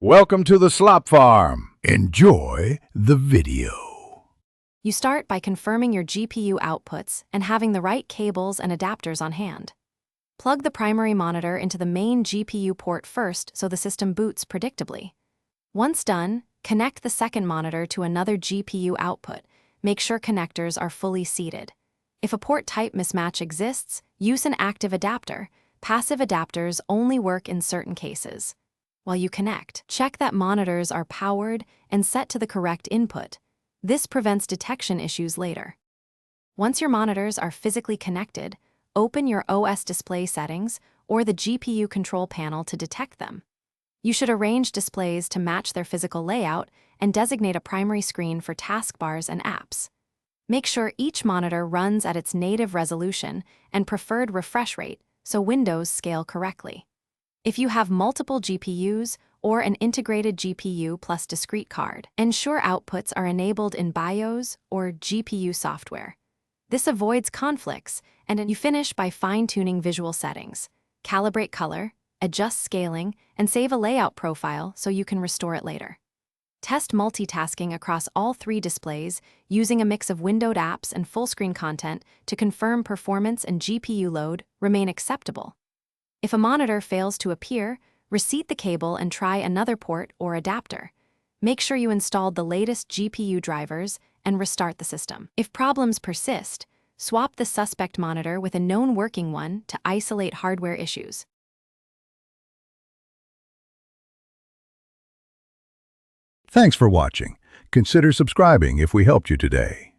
Welcome to the Slop Farm. Enjoy the video. You start by confirming your GPU outputs and having the right cables and adapters on hand. Plug the primary monitor into the main GPU port first so the system boots predictably. Once done, connect the second monitor to another GPU output. Make sure connectors are fully seated. If a port type mismatch exists, use an active adapter. Passive adapters only work in certain cases. While you connect, check that monitors are powered and set to the correct input. This prevents detection issues later. Once your monitors are physically connected, open your OS display settings or the GPU control panel to detect them. You should arrange displays to match their physical layout and designate a primary screen for taskbars and apps. Make sure each monitor runs at its native resolution and preferred refresh rate so windows scale correctly. If you have multiple GPUs or an integrated GPU plus discrete card, ensure outputs are enabled in BIOS or GPU software. This avoids conflicts, and you finish by fine-tuning visual settings. Calibrate color, adjust scaling, and save a layout profile so you can restore it later. Test multitasking across all three displays using a mix of windowed apps and full-screen content to confirm performance and GPU load remain acceptable. If a monitor fails to appear, reseat the cable and try another port or adapter. Make sure you installed the latest GPU drivers and restart the system. If problems persist, swap the suspect monitor with a known working one to isolate hardware issues. Thanks for watching. Consider subscribing if we helped you today.